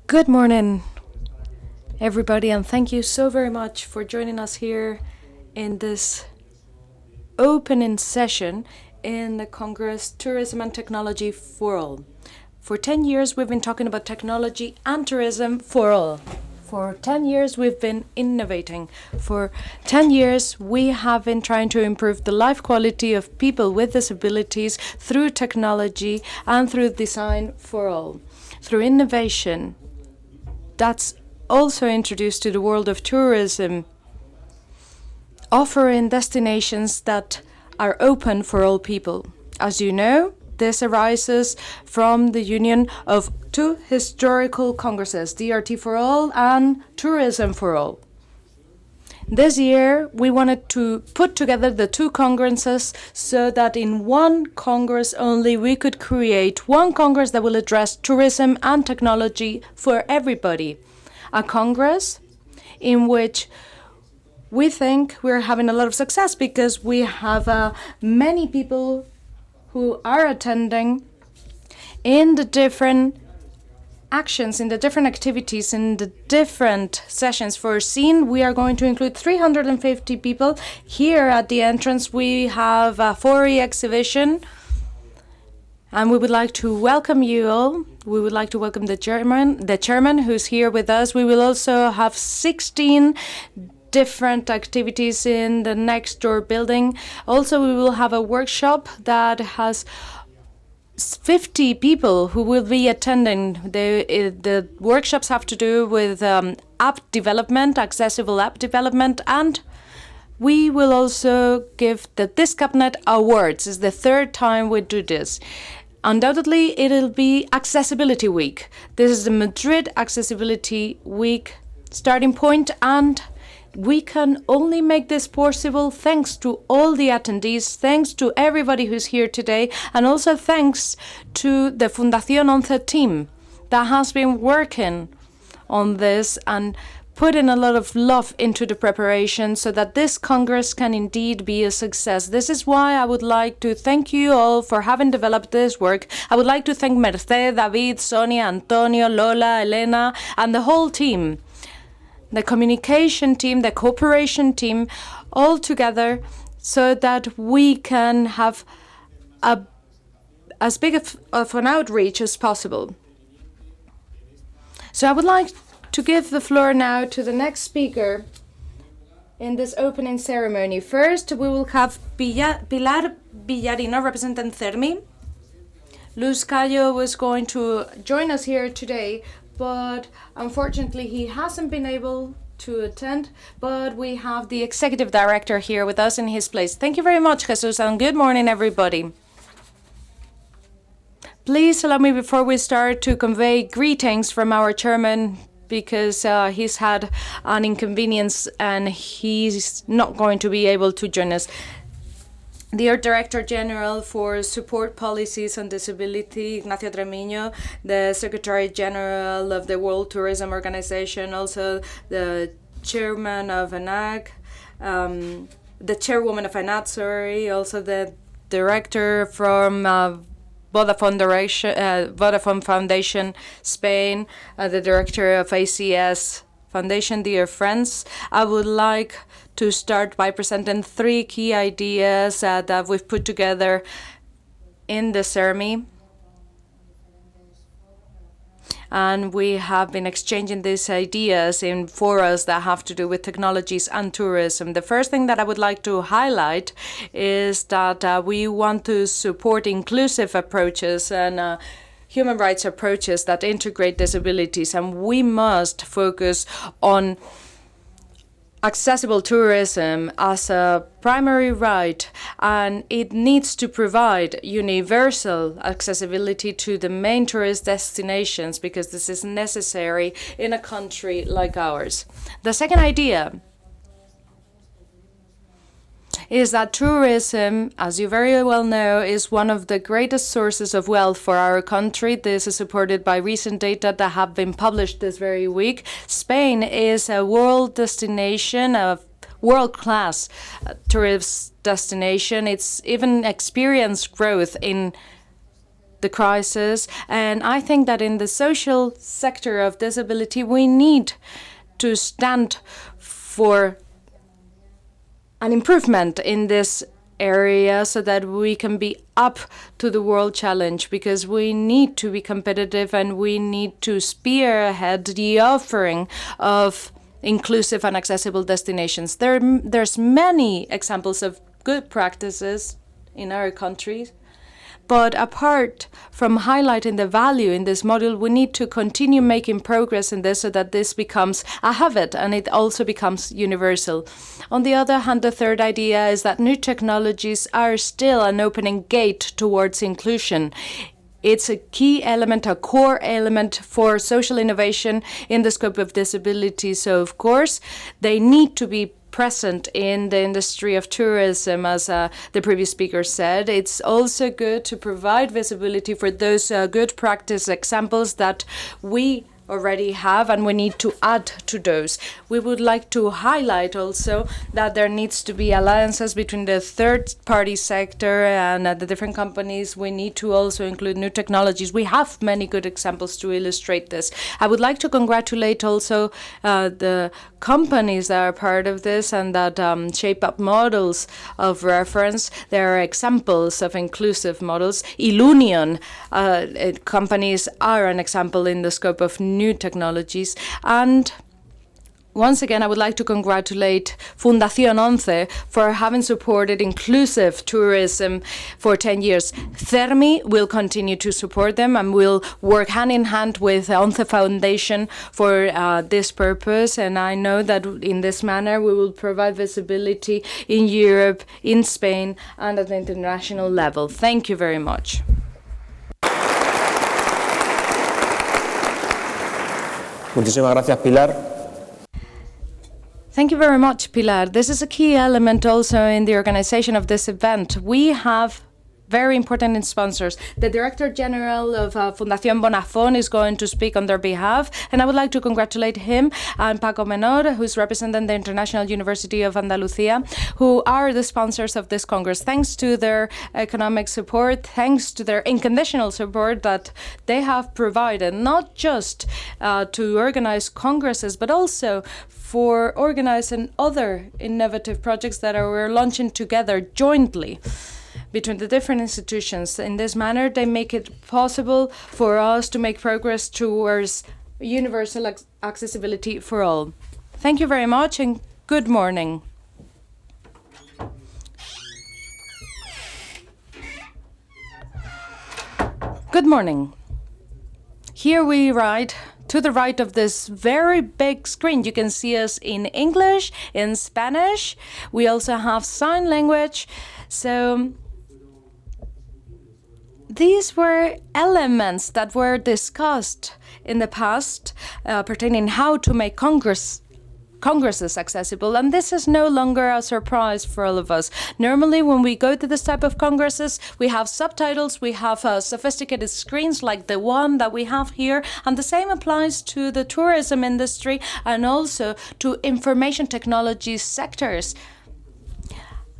Good morning, everybody, and thank you so very much for joining us here in this opening session in the Congress Tourism and Technology for All. For 10 years, we've been talking about technology and tourism for all. For 10 years, we've been innovating. For 10 years, we have been trying to improve the life quality of people with disabilities through technology and through design for all. Through innovation, that's also introduced to the world of tourism, offering destinations that are open for all people. As you know, this arises from the union of two historical congresses, DRT for All and Tourism for All. This year, we wanted to put together the two congresses so that in one congress only we could create one congress that will address tourism and technology for everybody. A congress in which we think we're having a lot of success because we have many people who are attending in the different actions, in the different activities, in the different sessions foreseen. We are going to include 350 people. Here at the entrance we have a 4E exhibition, and we would like to welcome you all. We would like to welcome the chairman who's here with us. We will also have 16 different activities in the next door building. Also, we will have a workshop that has 50 people who will be attending. The workshops have to do with app development, accessible app development, and we will also give the Discapnet Awards. It's the third time we do this. Undoubtedly, it'll be Accessibility Week. This is the Madrid Accessibility Week starting point, and we can only make this possible thanks to all the attendees, thanks to everybody who's here today, and also thanks to the Fundación 11 team that has been working on this and putting a lot of love into the preparation so that this Congress can indeed be a success. This is why I would like to thank you all for having developed this work. I would like to thank Merced, David, Sonia, Antonio, Lola, Elena, and the whole team. The communication team, the cooperation team, all together so that we can have as big of an outreach as possible. So I would like to give the floor now to the next speaker in this opening ceremony. First, we will have Pilar Villarino representing CERMI. Luz Cayo was going to join us here today, but unfortunately he hasn't been able to attend, but we have the executive director here with us in his place. Thank you very much, Jesus, and good morning, everybody. Please allow me, before we start, to convey greetings from our chairman, because he's had an inconvenience and he's not going to be able to join us. The Director General for Support Policies on Disability, Ignacio Treviño, the Secretary General of the World Tourism Organization, also the Chairman of ANAC, the Chairwoman of ANAT, also the Director from Vodafone Foundation Spain, the Director of ACS Foundation. Dear friends, I would like to start by presenting three key ideas that we've put together in the CERMI. And we have been exchanging these ideas in forums that have to do with technologies and tourism. The first thing that I would like to highlight is that we want to support inclusive approaches and human rights approaches that integrate disabilities, and we must focus on accessible tourism as a primary right, and it needs to provide universal accessibility to the main tourist destinations because this is necessary in a country like ours. The second idea is that tourism, as you very well know, is one of the greatest sources of wealth for our country. This is supported by recent data that have been published this very week. Spain is a world destination, a world-class tourist destination. It's even experienced growth in the crisis. And I think that in the social sector of disability, we need to stand for an improvement in this area so that we can be up to the world challenge, because we need to be competitive and we need to spearhead the offering of inclusive and accessible destinations. There's many examples of good practices in our countries. But apart from highlighting the value in this model, we need to continue making progress in this so that this becomes a habit and it also becomes universal. On the other hand, the third idea is that new technologies are still an opening gate towards inclusion. It's a key element, a core element for social innovation in the scope of disability. So, of course, they need to be present in the industry of tourism, as the previous speaker said. It's also good to provide visibility for those good practice examples that we already have, and we need to add to those. We would like to highlight also that there needs to be alliances between the third-party sector and the different companies. We need to also include new technologies. We have many good examples to illustrate this. I would like to congratulate also the companies that are part of this and that shape up models of reference. There are examples of inclusive models. Ilunion companies are an example in the scope of new technologies. And once again, I would like to congratulate Fundación Once for having supported inclusive tourism for 10 years. CERMI will continue to support them and will work hand in hand with the Once Foundation for this purpose. And I know that in this manner we will provide visibility in Europe, in Spain, and at the international level. Thank you very much. Muchísimas gracias, Pilar. Thank you very much, Pilar. This is a key element also in the organization of this event. We have very important sponsors. The Director General of Fundación Bonafont is going to speak on their behalf, and I would like to congratulate him and Paco Menor, who's representing the International University of Andalusia, who are the sponsors of this Congress. Thanks to their economic support, thanks to their unconditional support that they have provided, not just to organize congresses, but also for organizing other innovative projects that we're launching together jointly between the different institutions. In this manner, they make it possible for us to make progress towards universal accessibility for all. Thank you very much and good morning. Good morning. Here we write to the right of this very big screen. You can see us in English, in Spanish. We also have sign language. So these were elements that were discussed in the past pertaining how to make congresses accessible, and this is no longer a surprise for all of us. Normally, when we go to this type of congresses, we have subtitles, we have sophisticated screens like the one that we have here, and the same applies to the tourism industry and also to information technology sectors.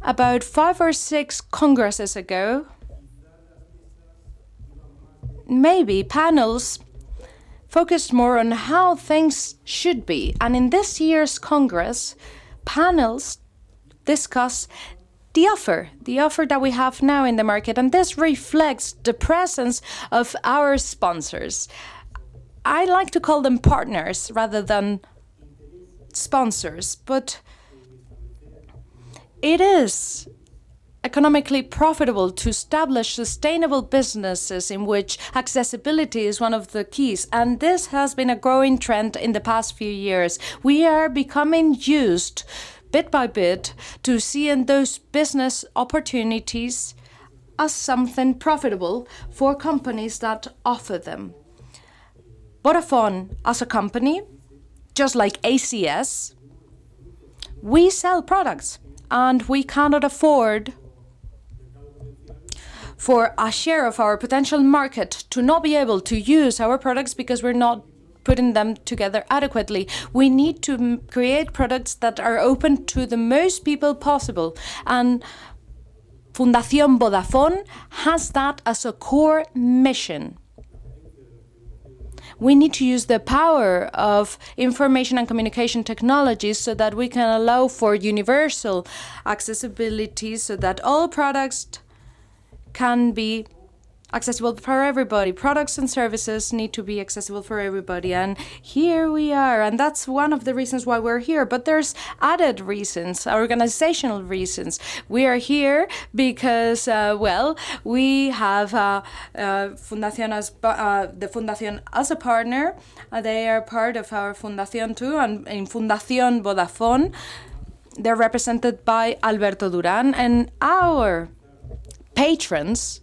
About 5 or 6 congresses ago, maybe panels focused more on how things should be. And in this year's Congress, panels discuss the offer that we have now in the market. And this reflects the presence of our sponsors. I like to call them partners rather than sponsors, but it is economically profitable to establish sustainable businesses in which accessibility is one of the keys. And this has been a growing trend in the past few years. We are becoming used, bit by bit, to seeing those business opportunities as something profitable for companies that offer them. Vodafone, as a company, just like ACS, we sell products, and we cannot afford for a share of our potential market to not be able to use our products because we're not putting them together adequately. We need to create products that are open to the most people possible. And Fundación Vodafone has that as a core mission. We need to use the power of information and communication technologies so that we can allow for universal accessibility so that all products can be accessible for everybody. Products and services need to be accessible for everybody. And here we are. And that's one of the reasons why we're here. But there's added reasons, organizational reasons. We are here because, we have Fundación the Fundación as a partner. They are part of our Fundación too. And in Fundación Vodafone, they're represented by Alberto Duran. And our patrons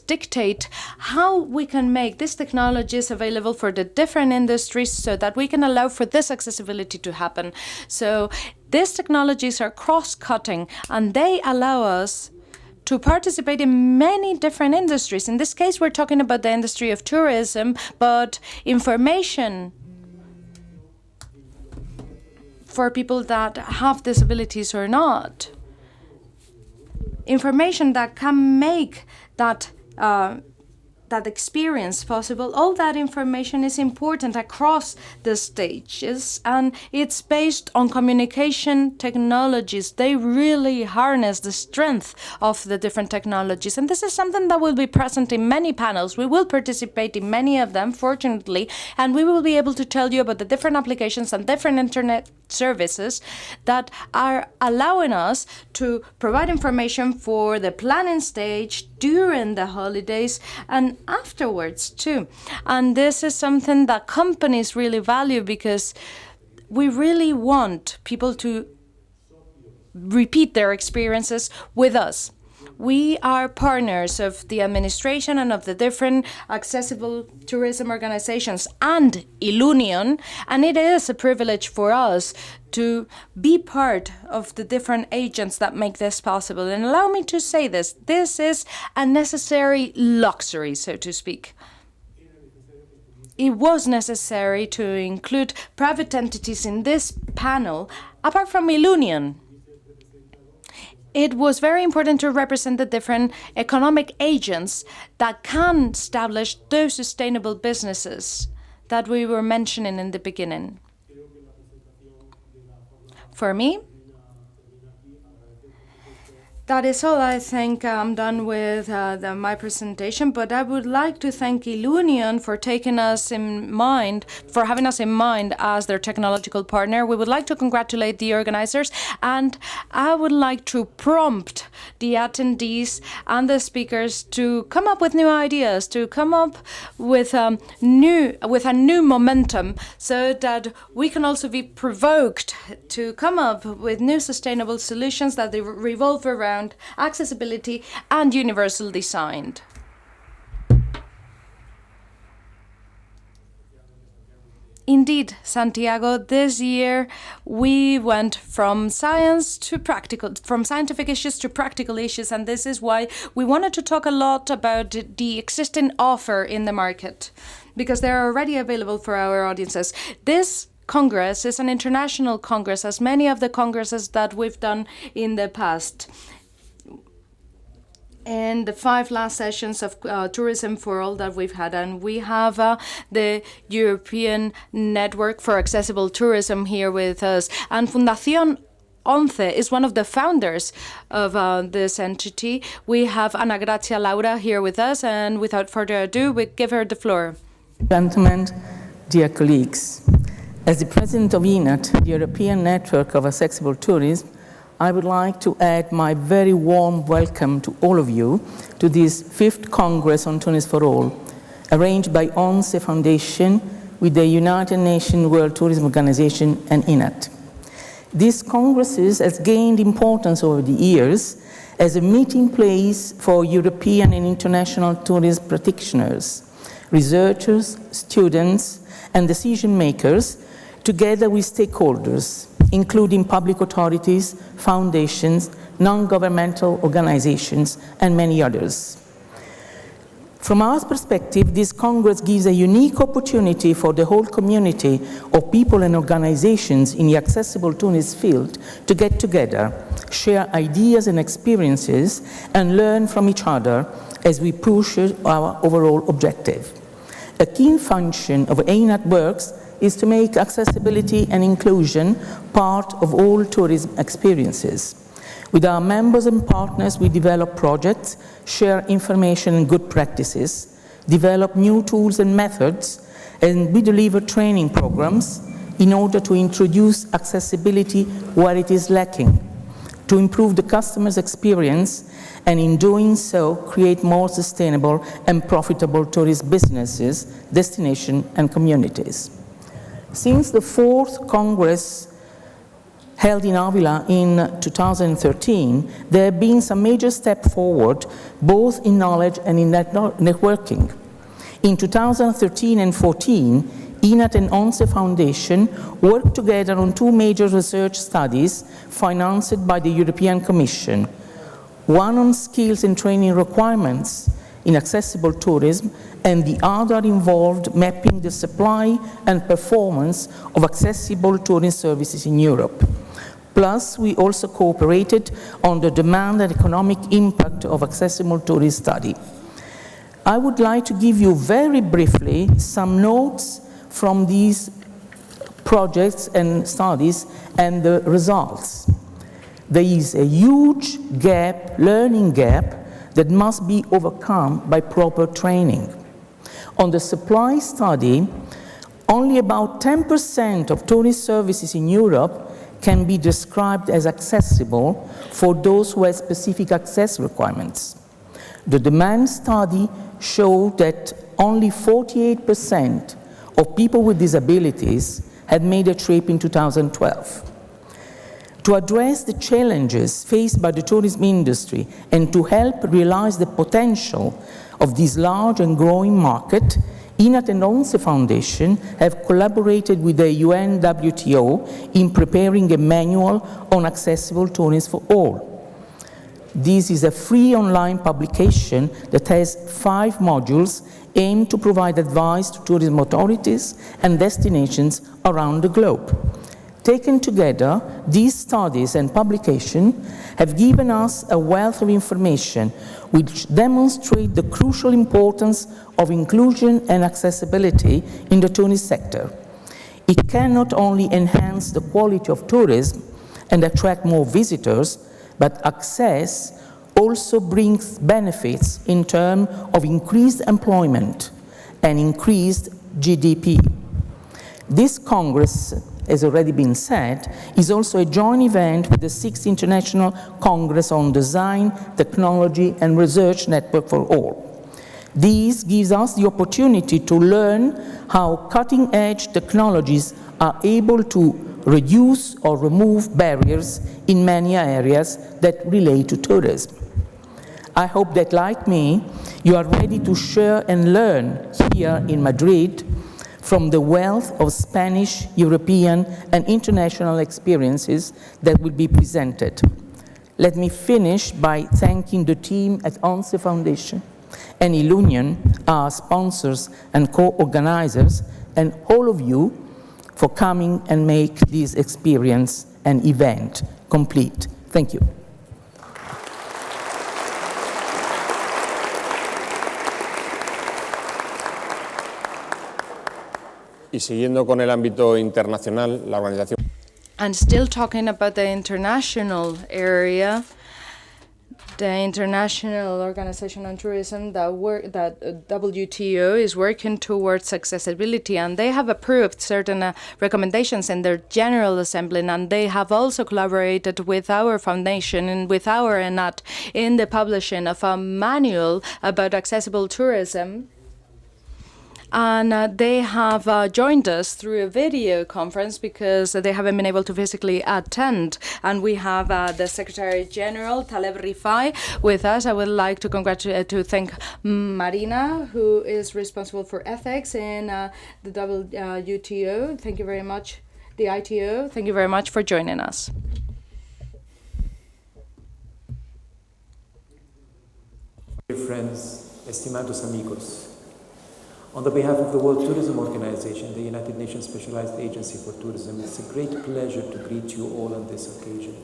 dictate how we can make these technologies available for the different industries so that we can allow for this accessibility to happen. So these technologies are cross-cutting and they allow us to participate in many different industries. In this case, we're talking about the industry of tourism, but information for people that have disabilities or not. Information that can make that experience possible. All that information is important across the stages, and it's based on communication technologies. They really harness the strength of the different technologies, and this is something that will be present in many panels. We will participate in many of them, fortunately, and we will be able to tell you about the different applications and different internet services that are allowing us to provide information for the planning stage during the holidays and afterwards too. And this is something that companies really value because we really want people to repeat their experiences with us. We are partners of the administration and of the different accessible tourism organizations and Ilunion, and it is a privilege for us to be part of the different agents that make this possible. And allow me to say this is a necessary luxury, so to speak. It was necessary to include private entities in this panel, apart from Ilunion. It was very important to represent the different economic agents that can establish those sustainable businesses that we were mentioning in the beginning. For me, that is all. I think I'm done with my presentation, but I would like to thank Ilunion for taking us in mind, for having us in mind as their technological partner. We would like to congratulate the organizers, and I would like to prompt the attendees and the speakers to come up with new ideas, to come up with a new momentum, so that we can also be provoked to come up with new sustainable solutions that they revolve around accessibility and universal design. Indeed, Santiago, this year we went from from scientific issues to practical issues, and this is why we wanted to talk a lot about the existing offer in the market, because they're already available for our audiences. This Congress is an international Congress, as many of the congresses that we've done in the past. And the 5 last sessions of Tourism for All that we've had. And we have the European Network for Accessible Tourism here with us. And Fundación 11 is one of the founders of this entity. We have Ana Gracia Laura here with us. And without further ado, we give her the floor. Gentlemen, dear colleagues, as the president of ENAT, the European Network of Accessible Tourism, I would like to add my very warm welcome to all of you to this 5th Congress on Tourism for All, arranged by ONCE Foundation with the United Nations World Tourism Organization and ENAT. This Congress has gained importance over the years as a meeting place for European and international tourism practitioners, researchers, students, and decision makers, together with stakeholders, including public authorities, foundations, non-governmental organizations, and many others. From our perspective, this Congress gives a unique opportunity for the whole community of people and organizations in the accessible tourism field to get together, share ideas and experiences, and learn from each other as we push our overall objective. A key function of EINAT Works is to make accessibility and inclusion part of all tourism experiences. With our members and partners, we develop projects, share information and good practices, develop new tools and methods, and we deliver training programs in order to introduce accessibility where it is lacking, to improve the customer's experience, and in doing so, create more sustainable and profitable tourist businesses, destinations, and communities. Since the fourth Congress held in Avila in 2013, there have been some major steps forward, both in knowledge and in networking. In 2013 and 14, EINAT and ONCE Foundation worked together on two major research studies financed by the European Commission, one on skills and training requirements in accessible tourism, and the other involved mapping the supply and performance of accessible tourism services in Europe. Plus, we also cooperated on the demand and economic impact of accessible tourism study. I would like to give you very briefly some notes from these projects and studies and the results. There is a huge gap, learning gap, that must be overcome by proper training. On the supply study, only about 10% of tourist services in Europe can be described as accessible for those who have specific access requirements. The demand study showed that only 48% of people with disabilities had made a trip in 2012. To address the challenges faced by the tourism industry and to help realize the potential of this large and growing market, EINAT and ONCE Foundation have collaborated with the UNWTO in preparing a manual on accessible tourism for all. This is a free online publication that has 5 modules aimed to provide advice to tourism authorities and destinations around the globe. Taken together, these studies and publications have given us a wealth of information which demonstrate the crucial importance of inclusion and accessibility in the tourism sector. It can not only enhance the quality of tourism and attract more visitors, but access also brings benefits in terms of increased employment and increased GDP. This Congress, as already been said, is also a joint event with the 6th International Congress on Design, Technology and Research Network for All. This gives us the opportunity to learn how cutting-edge technologies are able to reduce or remove barriers in many areas that relate to tourism. I hope that, like me, you are ready to share and learn here in Madrid from the wealth of Spanish, European, and international experiences that will be presented. Let me finish by thanking the team at ONCE Foundation and Ilunion, our sponsors and co-organizers, and all of you for coming and make this experience and event complete. Thank you. Y siguiendo con el ámbito internacional, la organización. And still talking about the international area, the International Organization on Tourism, that WTO is working towards accessibility, and they have approved certain recommendations in their General Assembly, and they have also collaborated with our foundation and with our EINAT in the publishing of a manual about accessible tourism. And they have joined us through a video conference because they haven't been able to physically attend. And we have the Secretary General, Taleb Rifai, with us. I would like to thank Marina, who is responsible for ethics in the WTO. Thank you very much, the ITO. Thank you very much for joining us. Dear friends, estimados amigos. On the behalf of the World Tourism Organization, the United Nations Specialized Agency for Tourism, it's a great pleasure to greet you all on this occasion.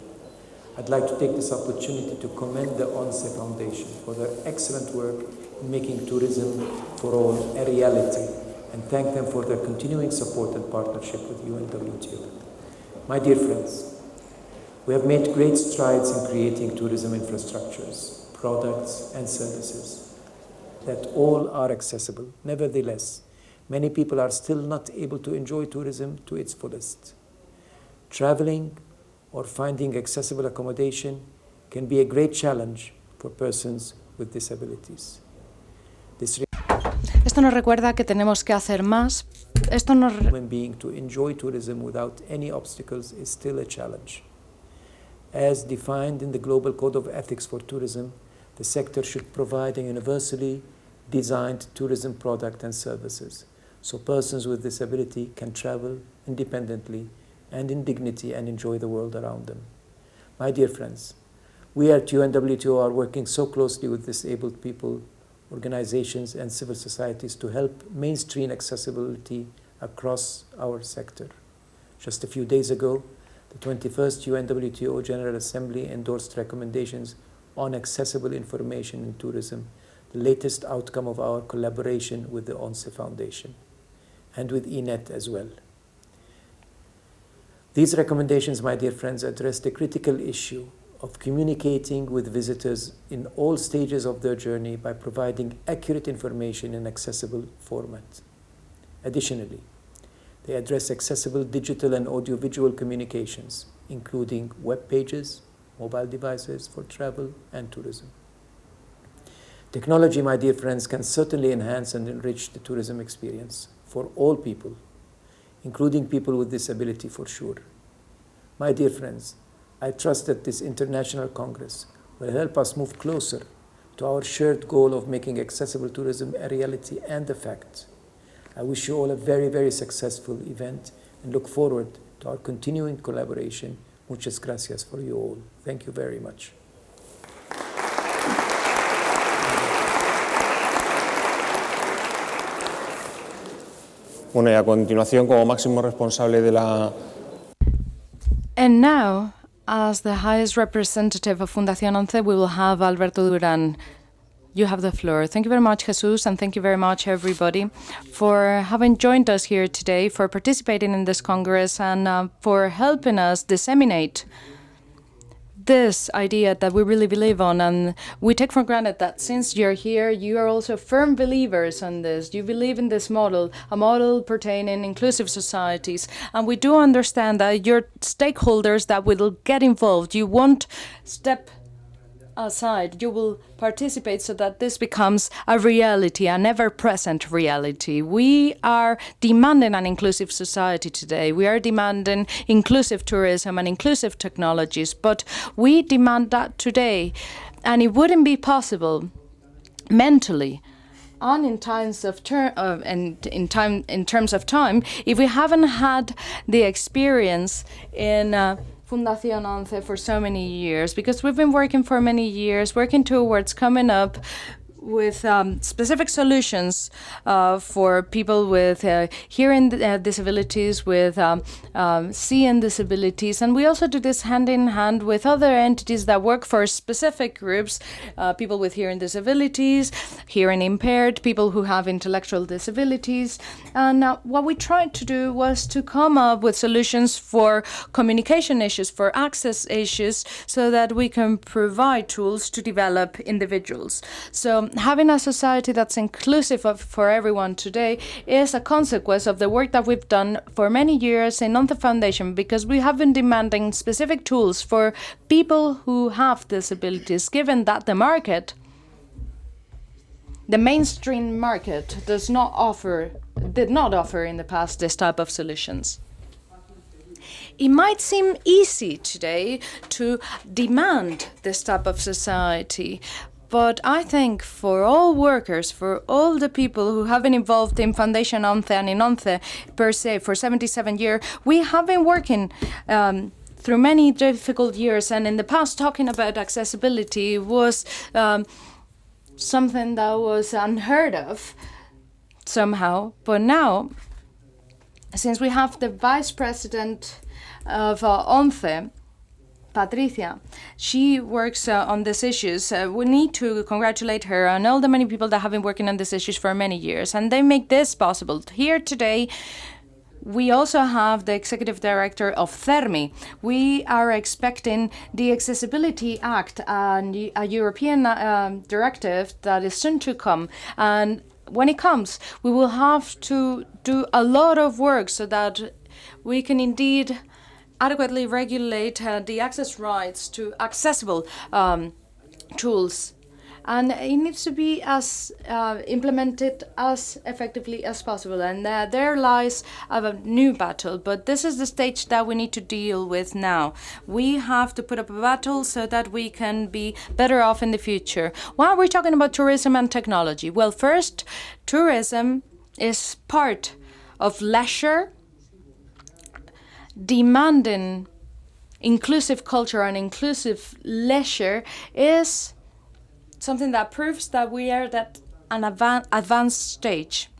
I'd like to take this opportunity to commend the ONCE Foundation for their excellent work in making tourism for all a reality, and thank them for their continuing support and partnership with UNWTO. My dear friends, we have made great strides in creating tourism infrastructures, products, and services that all are accessible. Nevertheless, many people are still not able to enjoy tourism to its fullest. Traveling or finding accessible accommodation can be a great challenge for persons with disabilities. Esto nos recuerda que tenemos que hacer más. Esto nos Human being to enjoy tourism without any obstacles is still a challenge. As defined in the Global Code of Ethics for Tourism, the sector should provide a universally designed tourism product and services so persons with disability can travel independently and in dignity and enjoy the world around them. My dear friends, we at UNWTO are working so closely with disabled people, organizations, and civil societies to help mainstream accessibility across our sector. Just a few days ago, the 21st UNWTO General Assembly endorsed recommendations on accessible information in tourism, the latest outcome of our collaboration with the ONCE Foundation and with ENET as well. These recommendations, my dear friends, address the critical issue of communicating with visitors in all stages of their journey by providing accurate information in accessible format. Additionally, they address accessible digital and audiovisual communications, including web pages, mobile devices for travel and tourism. Technology, my dear friends, can certainly enhance and enrich the tourism experience for all people, including people with disability for sure. My dear friends, I trust that this International Congress will help us move closer to our shared goal of making accessible tourism a reality and a fact. I wish you all a very, very successful event and look forward to our continuing collaboration. Muchas gracias for you all. Thank you very much. Bueno, y a continuación, como máximo responsable de la... And now, as the highest representative of Fundación ONCE, we will have Alberto Duran. You have the floor. Thank you very much, Jesus, and thank you very much, everybody, for having joined us here today, for participating in this Congress, and for helping us disseminate this idea that we really believe on. And we take for granted that since you're here, you are also firm believers on this. You believe in this model, a model pertaining inclusive societies. And we do understand that you're stakeholders that will get involved. You won't step aside, you will participate so that this becomes a reality, an ever-present reality. We are demanding an inclusive society today. We are demanding inclusive tourism and inclusive technologies, but we demand that today, and it wouldn't be possible mentally and in terms of time if we haven't had the experience in Fundación ONCE for so many years, because we've been working for many years, working towards coming up with specific solutions for people with hearing disabilities, with seeing disabilities. And we also do this hand in hand with other entities that work for specific groups, people with hearing disabilities, hearing impaired, people who have intellectual disabilities. And what we tried to do was to come up with solutions for communication issues, for access issues, so that we can provide tools to develop individuals. So having a society that's inclusive for everyone today is a consequence of the work that we've done for many years in ONCE Foundation, because we have been demanding specific tools for people who have disabilities, given that the mainstream market did not offer in the past this type of solutions. It might seem easy today to demand this type of society, but I think for all workers, for all the people who have been involved in Foundation ONCE and in ONCE per se for 77 years, we have been working through many difficult years. And in the past, talking about accessibility was something that was unheard of somehow. But now, since we have the vice president of ONCE, Patricia, she works on these issues. We need to congratulate her and all the many people that have been working on these issues for many years, and they make this possible. Here today, we also have the executive director of CERMI. We are expecting the Accessibility Act and a European directive that is soon to come. And when it comes, we will have to do a lot of work so that we can indeed adequately regulate the access rights to accessible tools. And it needs to be as implemented as effectively as possible. And there lies a new battle. But this is the stage that we need to deal with now. We have to put up a battle so that we can be better off in the future. Why are we talking about tourism and technology? Well, first, tourism is part of leisure. Demanding inclusive culture and inclusive leisure is something that proves that we are at an advanced stage.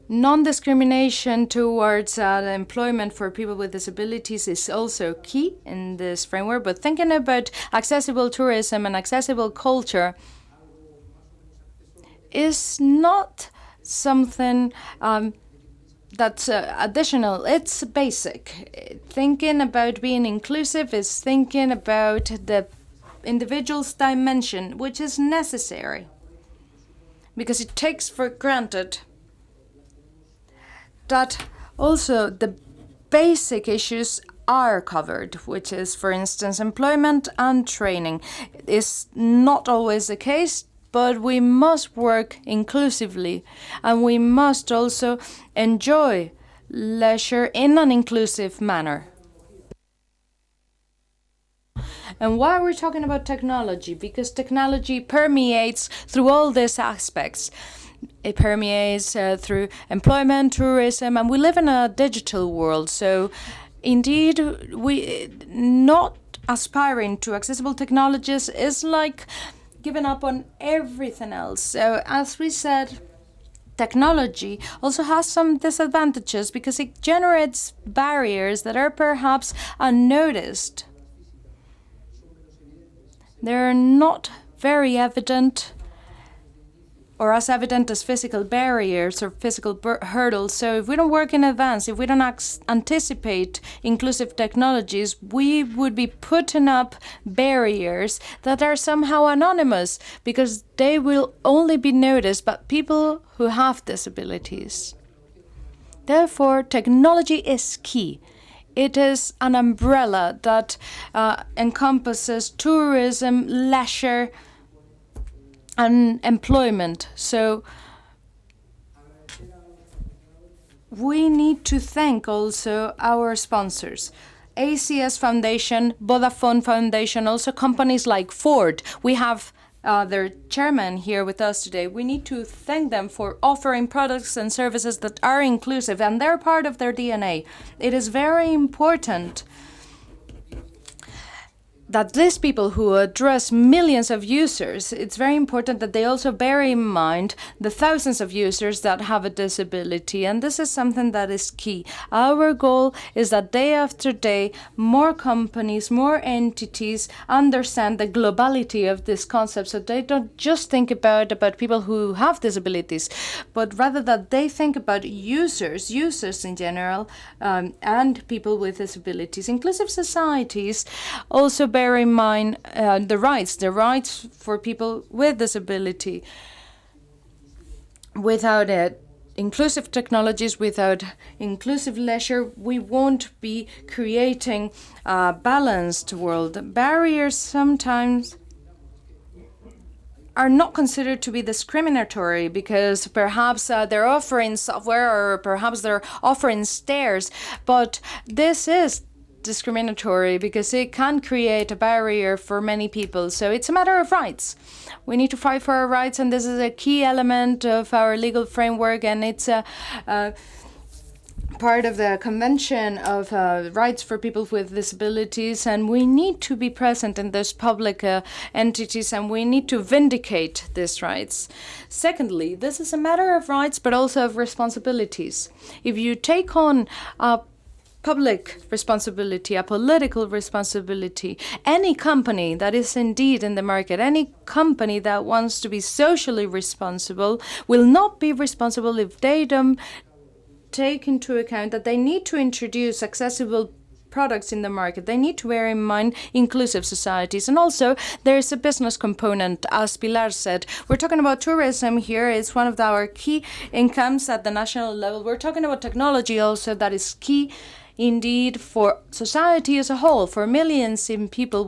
Non-discrimination towards employment for people with disabilities is also key in this framework, but thinking about accessible tourism and accessible culture is not something that's additional, it's basic. Thinking about being inclusive is thinking about the individual's dimension, which is necessary, because it takes for granted that also the basic issues are covered, which is, for instance, employment and training. It's not always the case, but we must work inclusively, and we must also enjoy leisure in an inclusive manner. And why are we talking about technology? Because technology permeates through all these aspects. It permeates through employment, tourism, and we live in a digital world. So indeed, we not aspiring to accessible technologies is like giving up on everything else. So as we said, technology also has some disadvantages because it generates barriers that are perhaps unnoticed. They're not very evident or as evident as physical barriers or physical hurdles. So if we don't work in advance, if we don't anticipate inclusive technologies, we would be putting up barriers that are somehow anonymous because they will only be noticed by people who have disabilities. Therefore, technology is key. It is an umbrella that encompasses tourism, leisure, and employment. So we need to thank also our sponsors. ACS Foundation, Vodafone Foundation, also companies like Ford. We have their chairman here with us today. We need to thank them for offering products and services that are inclusive, and they're part of their DNA. It is very important that these people who address millions of users, it's very important that they also bear in mind the thousands of users that have a disability. And this is something that is key. Our goal is that day after day, more companies, more entities understand the globality of this concept. So they don't just think about people who have disabilities, but rather that they think about users in general, and people with disabilities. Inclusive societies also bear in mind the rights for people with disability. Without inclusive technologies, without inclusive leisure, we won't be creating a balanced world. Barriers sometimes are not considered to be discriminatory because perhaps they're offering software or perhaps they're offering stairs, but this is discriminatory because it can create a barrier for many people. So it's a matter of rights. We need to fight for our rights, and this is a key element of our legal framework, and it's part of the Convention of Rights for People with Disabilities, and we need to be present in those public entities, and we need to vindicate these rights. Secondly, this is a matter of rights, but also of responsibilities. If you take on a public responsibility, a political responsibility, any company that is indeed in the market, any company that wants to be socially responsible will not be responsible if they don't take into account that they need to introduce accessible products in the market. They need to bear in mind inclusive societies. And also, there is a business component, as Pilar said. We're talking about tourism here. It's one of our key incomes at the national level. We're talking about technology also that is key indeed for society as a whole, for millions of people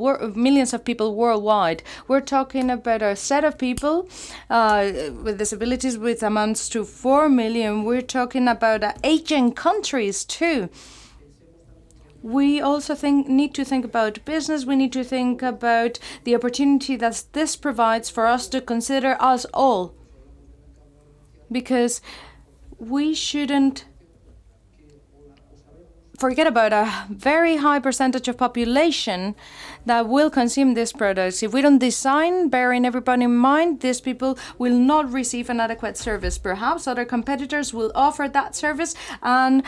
worldwide. We're talking about a set of people with disabilities which amounts to 4 million. We're talking about Asian countries too. We also need to think about business. We need to think about the opportunity that this provides for us to consider us all. Because we shouldn't forget about a very high percentage of population that will consume these products. If we don't design, bearing everybody in mind, these people will not receive an adequate service. Perhaps other competitors will offer that service, and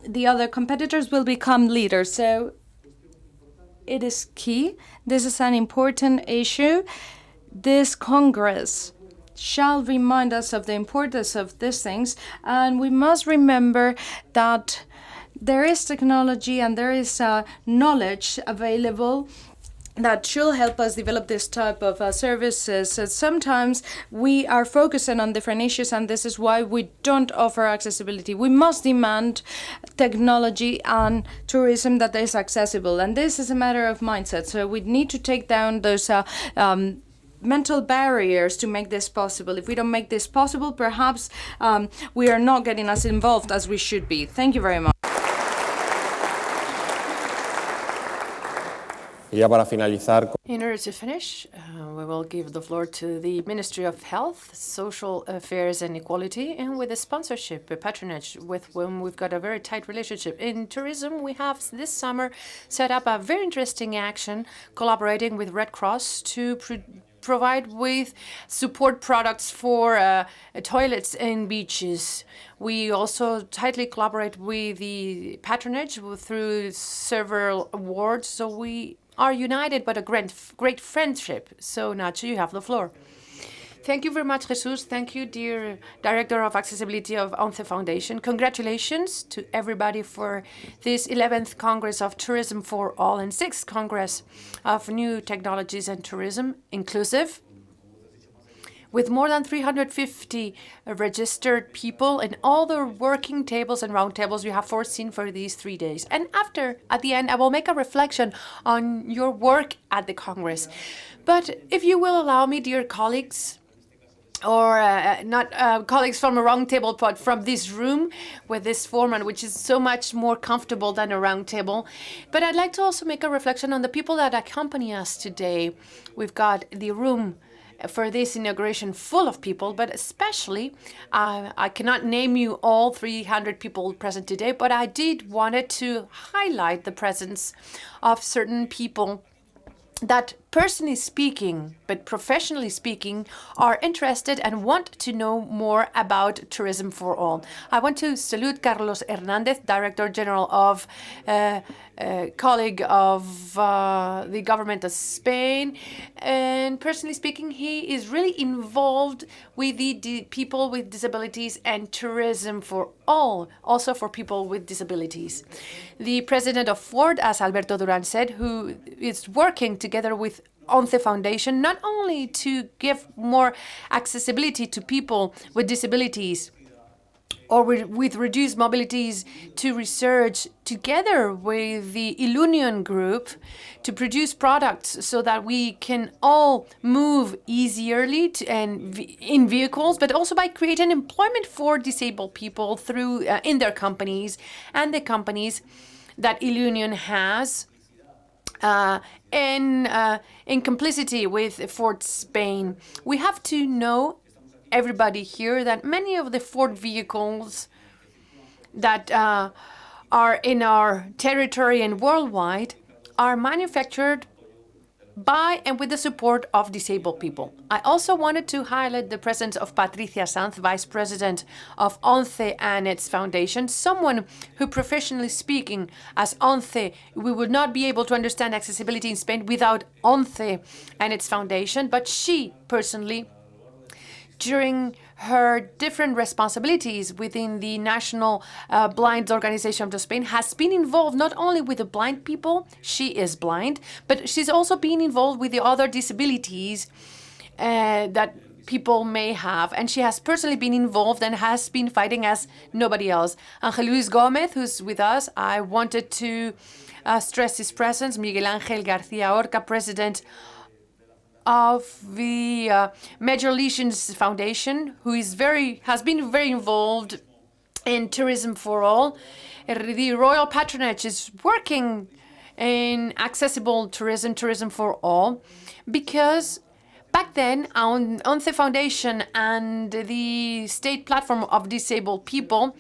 the other competitors will become leaders. So it is key. This is an important issue. This Congress shall remind us of the importance of these things, and we must remember that there is technology and there is knowledge available that should help us develop this type of services. Sometimes we are focusing on different issues, and this is why we don't offer accessibility. We must demand technology and tourism that is accessible, and this is a matter of mindset. So we need to take down those mental barriers to make this possible. If we don't make this possible, perhaps we are not getting as involved as we should be. Thank you very much. Y ya para finalizar. In order to finish, we will give the floor to the Ministry of Health, Social Affairs and Equality, and with the sponsorship, patronage, with whom we've got a very tight relationship. In tourism, we have this summer set up a very interesting action collaborating with Red Cross to provide with support products for toilets and beaches. We also tightly collaborate with the patronage through several awards, so we are united by a great friendship. So Nacho, you have the floor. Thank you very much, Jesus. Thank you, dear Director of Accessibility of ONCE Foundation. Congratulations to everybody for this 11th Congress of Tourism for All and 6th Congress of New Technologies and Tourism, inclusive, with more than 350 registered people and all the working tables and round tables we have foreseen for these 3 days. And at the end, I will make a reflection on your work at the Congress. But if you will allow me, dear colleagues, or not colleagues from a round table, but from this room with this format, which is so much more comfortable than a round table. But I'd like to also make a reflection on the people that accompany us today. We've got the room for this inauguration full of people, but especially, I cannot name you all 300 people present today, but I did wanted to highlight the presence of certain people that, personally speaking, but professionally speaking, are interested and want to know more about Tourism for All. I want to salute Carlos Hernández, Director General of colleague of the government of Spain. And personally speaking, he is really involved with the people with disabilities and Tourism for All, also for people with disabilities. The president of Ford, as Alberto Duran said, who is working together with ONCE Foundation, not only to give more accessibility to people with disabilities or with reduced mobilities, to research together with the Ilunion Group to produce products so that we can all move easierly and in vehicles, but also by creating employment for disabled people through in their companies and the companies that Ilunion has. In complicity with Ford Spain. We have to know, everybody here, that many of the Ford vehicles that are in our territory and worldwide are manufactured by and with the support of disabled people. I also wanted to highlight the presence of Patricia Sanz, Vice President of ONCE and its foundation, someone who, professionally speaking, as ONCE, we would not be able to understand accessibility in Spain without ONCE and its foundation, but she personally, during her different responsibilities within the National Blind Organization of Spain, has been involved not only with the blind people, she is blind, but she's also been involved with the other disabilities that people may have. And she has personally been involved and has been fighting as nobody else. Ángel Luis Gómez, who's with us, I wanted to stress his presence. Miguel Ángel García Orca, President of the Major Lesions Foundation, who has been very involved in Tourism for All. The Royal Patronage is working in accessible tourism, Tourism for All, because back then, ONCE Foundation and the State Platform of Disabled People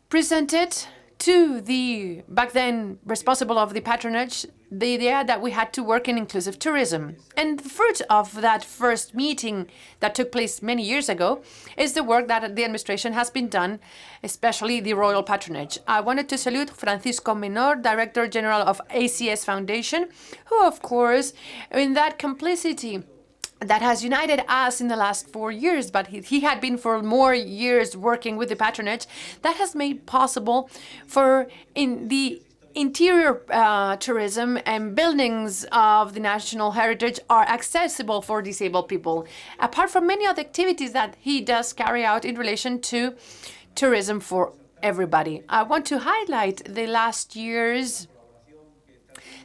presented to the back then responsible of the patronage the idea that we had to work in inclusive tourism. And the fruit of that first meeting that took place many years ago is the work that the administration has been done, especially the Royal Patronage. I wanted to salute Francisco Menor, Director General of ACS Foundation, who, of course, in that complicity that has united us in the last 4 years, but he had been for more years working with the patronage, that has made possible for in the interior tourism and buildings of the national heritage are accessible for disabled people, apart from many other activities that he does carry out in relation to tourism for everybody. I want to highlight the last year's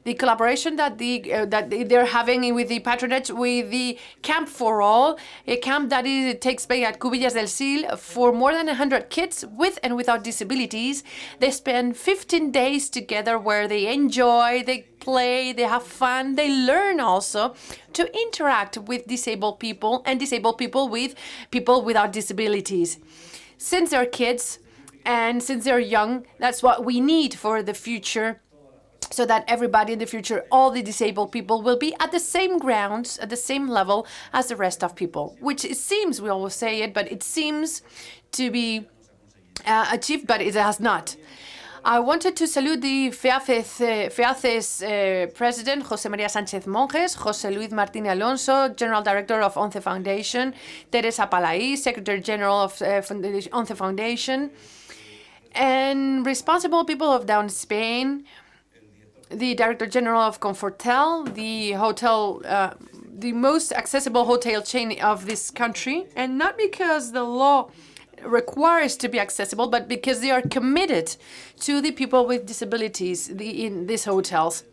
the collaboration that they're having with the patronage with the Camp for All, a camp that takes place at Cubillas del Sil for more than 100 kids with and without disabilities. They spend 15 days together where they enjoy, they play, they have fun, they learn also to interact with disabled people and disabled people with people without disabilities. Since they're kids and since they're young, that's what we need for the future, so that everybody in the future, all the disabled people, will be at the same grounds, at the same level as the rest of people, which it seems, we always say it, but it seems to be achieved, but it has not. I wanted to salute the FEACES President, José María Sánchez Monjes, José Luis Martín Alonso, General Director of ONCE Foundation, Teresa Palaí, Secretary General of ONCE Foundation, and responsible people of Down Spain, the Director General of Confortel, the hotel, the most accessible hotel chain of this country, and not because the law requires to be accessible, but because they are committed to the people with disabilities in these hotels.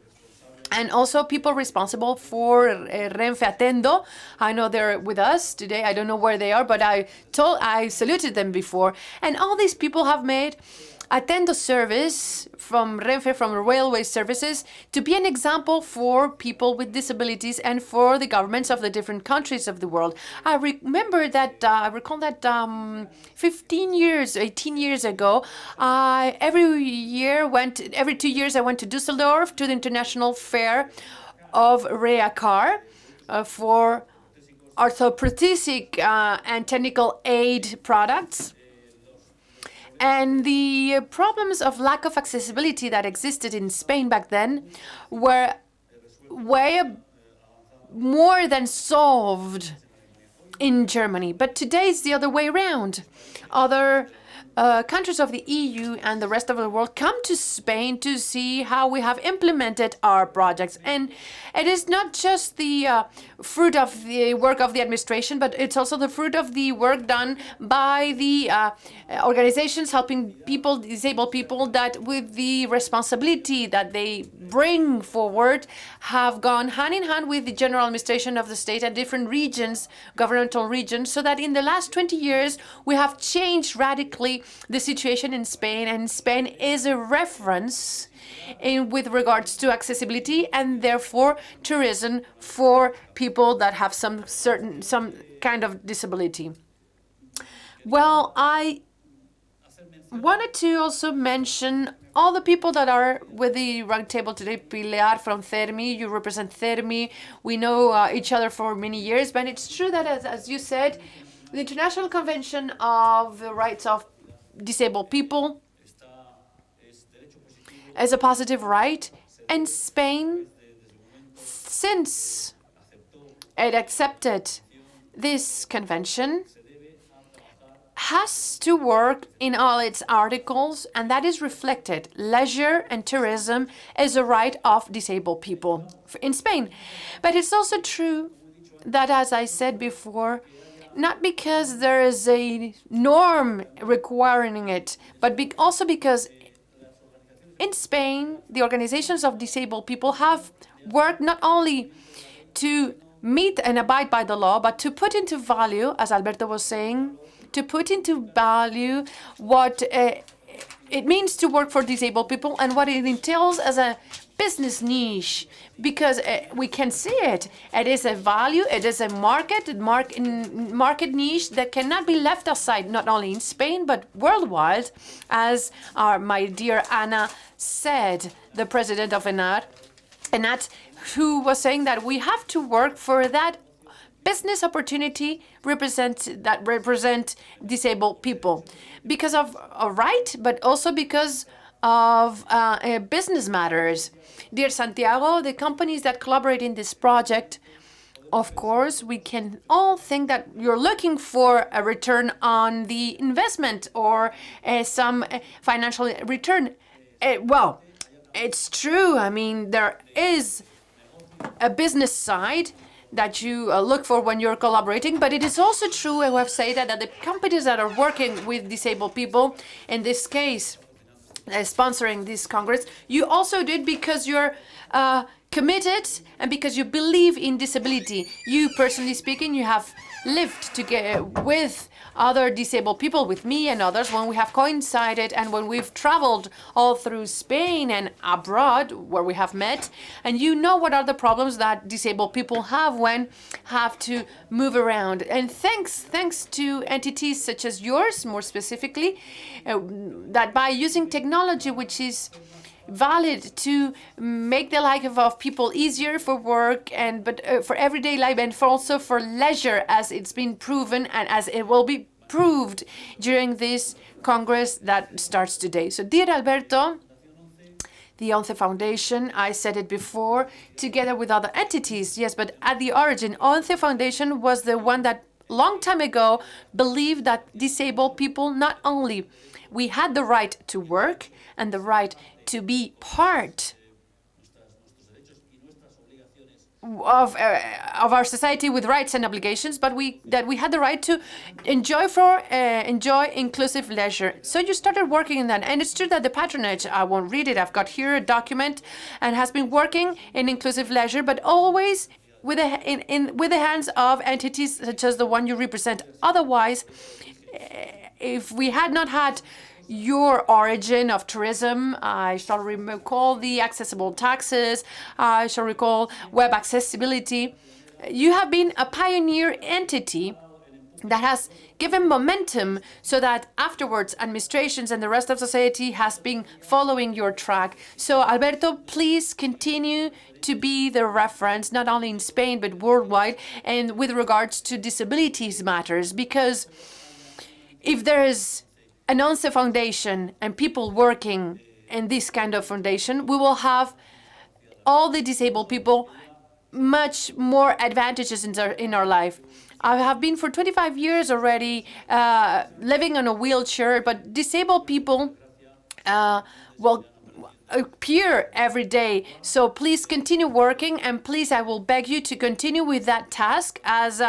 And also people responsible for Renfe Atendo. I know they're with us today. I don't know where they are, but I saluted them before. And all these people have made Atendo service from Renfe, from railway services, to be an example for people with disabilities and for the governments of the different countries of the world. I recall that 18 years ago, every 2 years I went to Düsseldorf to the International Fair of REACAR for orthopedic and technical aid products. And the problems of lack of accessibility that existed in Spain back then were way more than solved in Germany. But today it's the other way around. Other countries of the EU and the rest of the world come to Spain to see how we have implemented our projects. And it is not just the fruit of the work of the administration, but it's also the fruit of the work done by the organizations helping people, disabled people, that with the responsibility that they bring forward have gone hand in hand with the general administration of the state and different regions, governmental regions, so that in the last 20 years we have changed radically the situation in Spain, and Spain is a reference with regards to accessibility and therefore tourism for people that have some kind of disability. Well, I wanted to also mention all the people that are with the round table today. Pilar from CERMI, you represent CERMI. We know each other for many years, but it's true that, as you said, the International Convention of the Rights of Disabled People is a positive right, and Spain, since it accepted this convention, has to work in all its articles, and that is reflected. Leisure and tourism is a right of disabled people in Spain. But it's also true that, as I said before, not because there is a norm requiring it, but also because in Spain, the organizations of disabled people have worked not only to meet and abide by the law, but to put into value, as Alberto was saying, to put into value what it means to work for disabled people and what it entails as a business niche, because we can see it. It is a value, it is a market niche that cannot be left aside, not only in Spain, but worldwide, as my dear Ana said, the president of ENAT, who was saying that we have to work for that business opportunity that represent disabled people because of a right, but also because of business matters. Dear Santiago, the companies that collaborate in this project, of course, we can all think that you're looking for a return on the investment or some financial return. Well, it's true. I mean, there is a business side that you look for when you're collaborating, but it is also true, I have said that the companies that are working with disabled people, in this case, sponsoring this Congress, you also did because you're committed and because you believe in disability. You, personally speaking, you have lived together with other disabled people, with me and others, when we have coincided and when we've traveled all through Spain and abroad where we have met, and you know what are the problems that disabled people have when have to move around. And thanks to entities such as yours, more specifically, that by using technology which is valid to make the life of people easier for work but for everyday life and also for leisure, as it's been proven and as it will be proved during this Congress that starts today. So, dear Alberto, the ONCE Foundation, I said it before, together with other entities, yes, but at the origin, ONCE Foundation was the one that long time ago believed that disabled people, not only we had the right to work and the right to be part of our society with rights and obligations, but that we had the right to enjoy inclusive leisure. So you started working in that, and it's true that the patronage, I won't read it, I've got here a document, and has been working in inclusive leisure, but always with the hands of entities such as the one you represent. Otherwise, if we had not had your origin of tourism, I shall recall the accessible taxes, I shall recall web accessibility. You have been a pioneer entity that has given momentum so that afterwards administrations and the rest of society has been following your track. So Alberto, please continue to be the reference, not only in Spain, but worldwide, and with regards to disabilities matters, because if there is an ONCE Foundation and people working in this kind of foundation, we will have all the disabled people much more advantages in our life. I have been for 25 years already living on a wheelchair, but disabled people will appear every day. So please continue working, and please, I will beg you to continue with that task as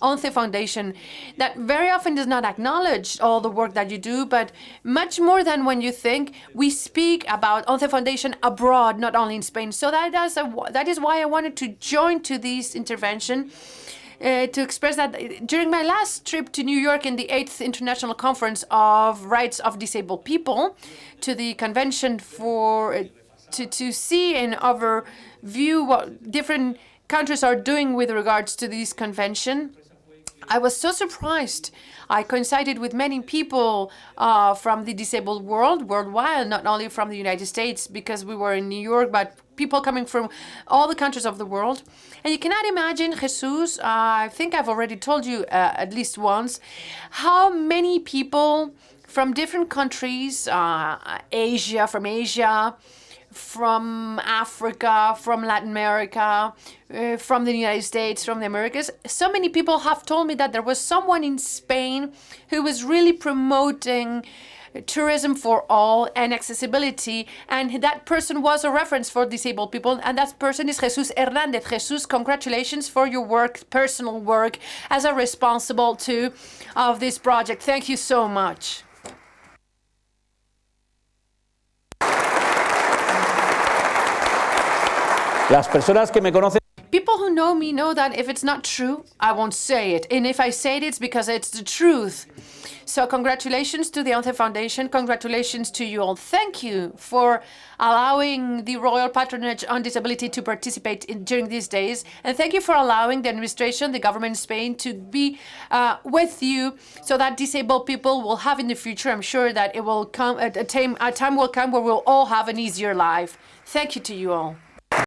ONCE Foundation that very often does not acknowledge all the work that you do, but much more than when you think. We speak about ONCE Foundation abroad, not only in Spain. So that is why I wanted to join to this intervention, to express that during my last trip to New York in the 8th International Conference of Rights of Disabled People, to the convention to see and overview what different countries are doing with regards to this convention, I was so surprised. I coincided with many people from the disabled world, worldwide, not only from the United States, because we were in New York, but people coming from all the countries of the world. And you cannot imagine, Jesus, I think I've already told you at least once, how many people from different countries, Asia, from Africa, from Latin America, from the United States, from the Americas. So many people have told me that there was someone in Spain who was really promoting tourism for all and accessibility, and that person was a reference for disabled people, and that person is Jesus Hernandez. Jesus, congratulations for your work, personal work, as a responsible of this project. Thank you so much. Las personas que me conocen. People who know me know that if it's not true, I won't say it. And if I say it, it's because it's the truth. So congratulations to the Once Foundation. Congratulations to you all. Thank you for allowing the Royal Patronage on Disability to participate during these days. And thank you for allowing the administration, the government in Spain, to be with you so that disabled people will have in the future. I'm sure that it will come, a time will come where we'll all have an easier life. Thank you to you all.